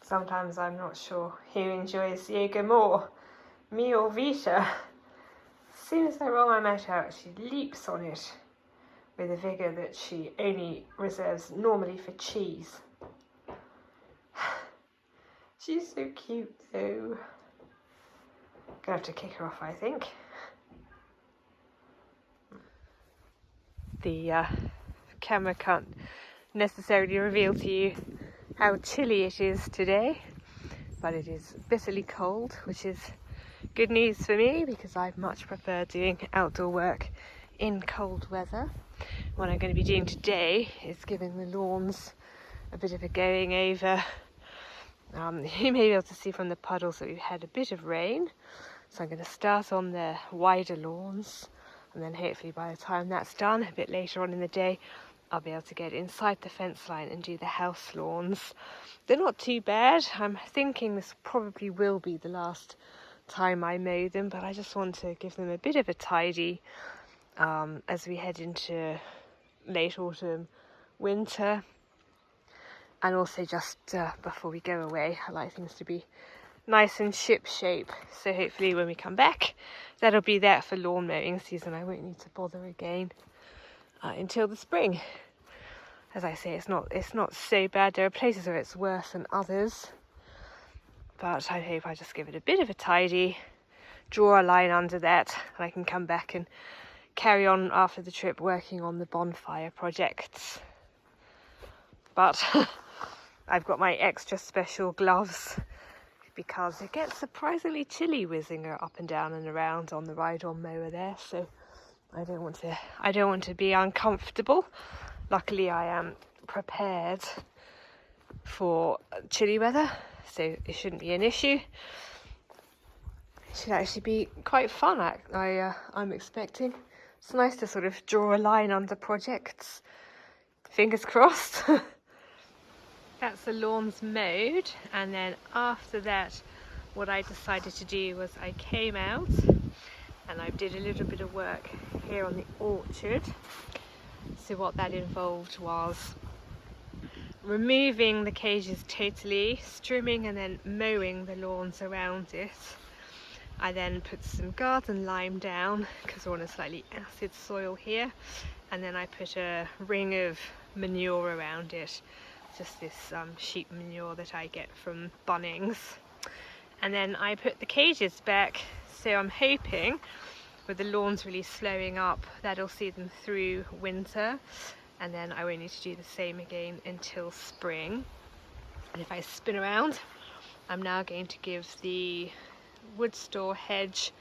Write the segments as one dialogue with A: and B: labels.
A: Sometimes I'm not sure who enjoys yoga more, me or Vita. As soon as I roll my mat out, she leaps on it with a vigour that she only reserves normally for cheese. She's so cute though. Gonna have to kick her off, I think. The camera can't necessarily reveal to you how chilly it is today, but it is bitterly cold, which is good news for me because I much prefer doing outdoor work in cold weather. What I'm going to be doing today is giving the lawns a bit of a going over. You may be able to see from the puddles that we've had a bit of rain, so I'm going to start on the wider lawns, and then hopefully by the time that's done, a bit later on in the day, I'll be able to get inside the fence line and do the house lawns. They're not too bad. I'm thinking this probably will be the last time I mow them, but I just want to give them a bit of a tidy as we head into late autumn, winter, and also just before we go away. I like things to be nice and ship shape, so hopefully when we come back, that'll be that for lawn mowing season. I won't need to bother again until the spring. As I say, it's not so bad. There are places where it's worse than others, but I hope I just give it a bit of a tidy, draw a line under that, and I can come back and carry on after the trip working on the bonfire projects. But I've got my extra special gloves because it gets surprisingly chilly whizzing up and down and around on the ride-on mower there, so I don't want to be uncomfortable. Luckily I am prepared for chilly weather, so it shouldn't be an issue. It should actually be quite fun. I'm expecting. It's nice to sort of draw a line under projects. Fingers crossed. That's the lawns mowed, and then after that what I decided to do was I came out and I did a little bit of work here on the orchard. So what that involved was removing the cages totally, trimming and then mowing the lawns around it. I then put some garden lime down because we're on a slightly acid soil here, and then I put a ring of manure around it. Just this sheep manure that I get from Bunnings, and then I put the cages back, so I'm hoping with the lawns really slowing up that'll see them through winter, and then I won't need to do the same again until spring. And if I spin around, I'm now going to give the wood store hedge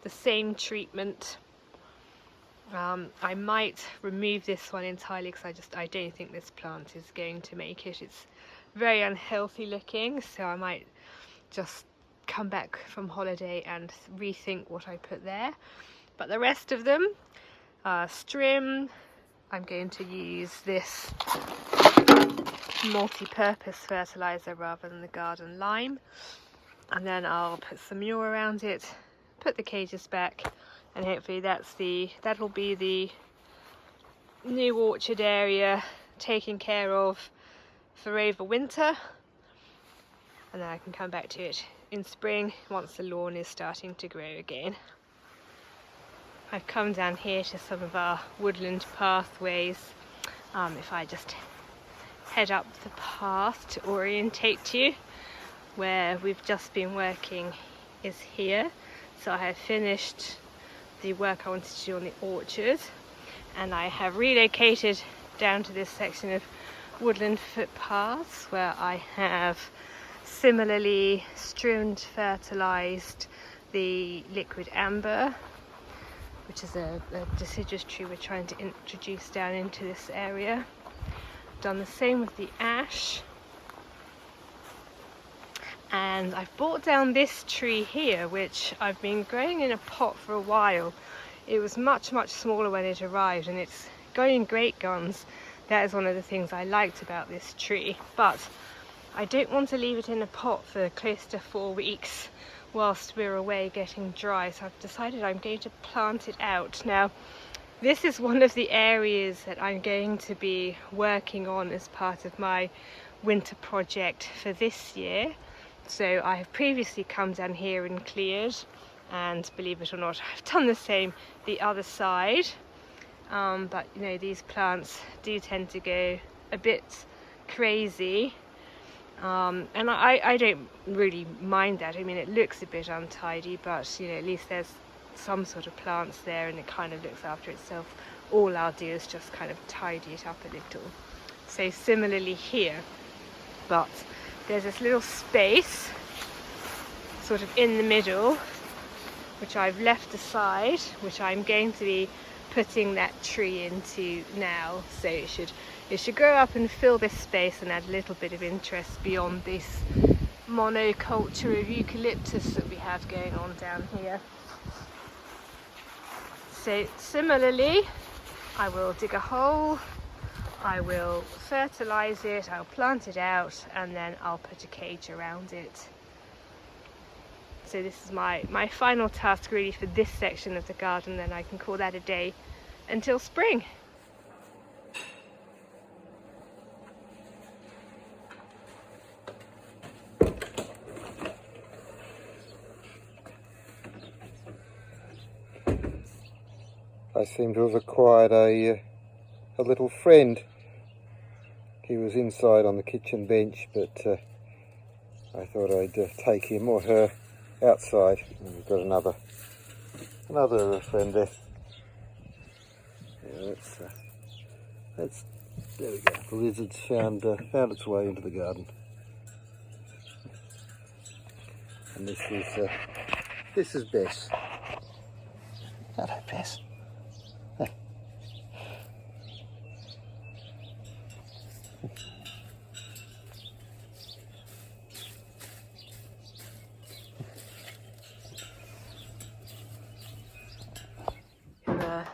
A: the same treatment. I might remove this one entirely because I don't think this plant is going to make it. It's very unhealthy looking, so I might just come back from holiday and rethink what I put there. But the rest of them, Strim, I'm going to use this multi-purpose fertilizer rather than the garden lime, and then I'll put some manure around it, put the cages back, and hopefully that'll be the new orchard area taken care of for over winter, and then I can come back to it in spring once the lawn is starting to grow again. I've come down here to some of our woodland pathways. If I just head up the path to orientate you, where we've just been working is here. So I have finished the work I wanted to do on the orchard, and I have relocated down to this section of woodland footpaths where I have similarly trimmed, fertilised the liquid amber, which is a deciduous tree we're trying to introduce down into this area. Done the same with the ash, and I've brought down this tree here, which I've been growing in a pot for a while. It was much smaller when it arrived, and it's going great guns. That is one of the things I liked about this tree, but I don't want to leave it in a pot for close to 4 weeks whilst we're away getting dry, so I've decided I'm going to plant it out. Now, this is one of the areas that I'm going to be working on as part of my winter project for this year. So I have previously come down here and cleared, and believe it or not, I've done the same the other side. But you know, these plants do tend to go a bit crazy, and I don't really mind that. I mean, it looks a bit untidy, but you know, at least there's some sort of plants there and it kind of looks after itself. All I'll do is just kind of tidy it up a little. So similarly here, but there's this little space sort of in the middle which I've left aside, which I'm going to be putting that tree into now. So it should grow up and fill this space and add a little bit of interest beyond this monoculture of eucalyptus that we have going on down here. So similarly, I will dig a hole, I will fertilise it, I'll plant it out, and then I'll put a cage around it. So this is my final task really for this section of the garden, then I can call that a day until spring.
B: I seem to have acquired a little friend. He was inside on the kitchen bench, but I thought I'd take him or her outside. And we've got another friend there. Yeah, that's there we go. The lizard's found its way into the garden, and this is Bess. Hello, Bess.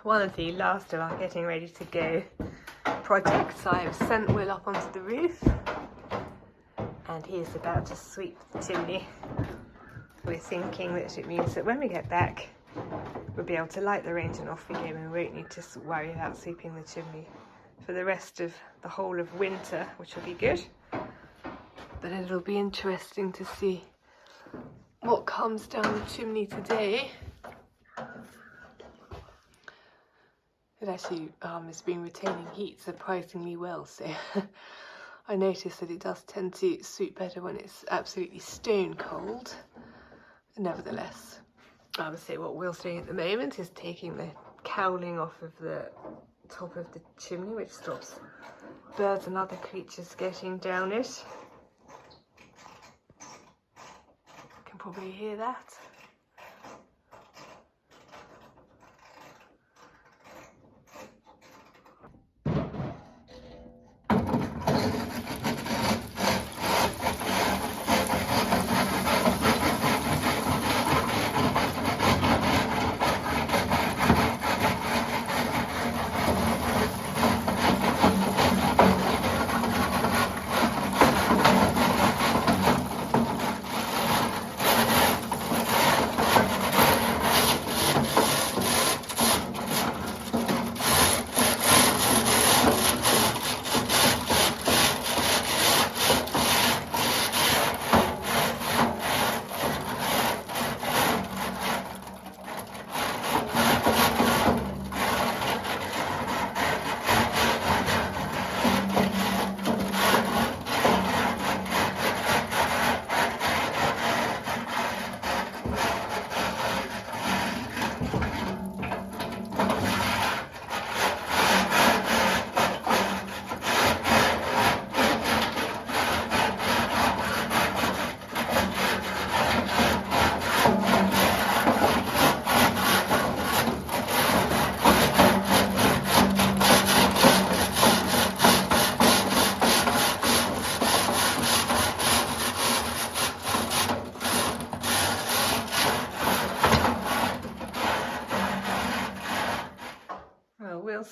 A: One of the last of our getting ready to go projects, I have sent Will up onto the roof and he is about to sweep the chimney. We're thinking that it means that when we get back we'll be able to light the range and off we go, and we won't need to worry about sweeping the chimney for the rest of the whole of winter, which will be good. But it'll be interesting to see what comes down the chimney today. It actually has been retaining heat surprisingly well, so I notice that it does tend to suit better when it's absolutely stone cold. Nevertheless, I would say what Will's doing at the moment is taking the cowling off of the top of the chimney, which stops birds and other creatures getting down it. You can probably hear that.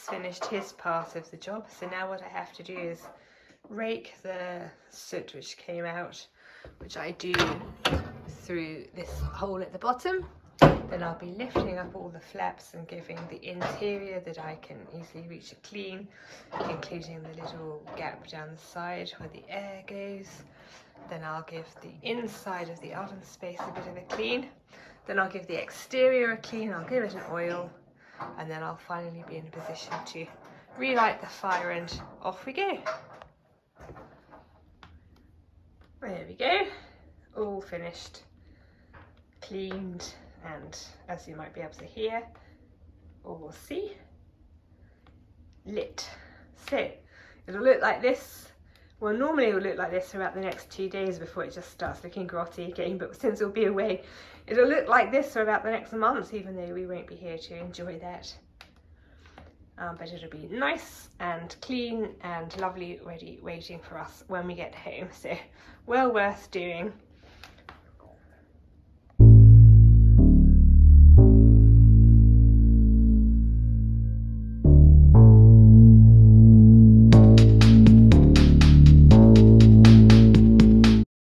A: Finished his part of the job, so now what I have to do is rake the soot which came out, which I do through this hole at the bottom, Then I'll be lifting up all the flaps and giving the interior that I can easily reach a clean, including the little gap down the side where the air goes. Then I'll give the inside of the oven space a bit of a clean. Then I'll give the exterior a clean, I'll give it an oil, and then I'll finally be in a position to relight the fire and off we go. There we go, all finished, cleaned, and as you might be able to hear or see, lit. So it'll look like this. Well, normally it will look like this for about the next 2 days before it just starts looking grotty again, but since it'll be away, it'll look like this for about the next month, even though we won't be here to enjoy that. But it'll be nice and clean and lovely, ready, waiting for us when we get home. So well worth doing.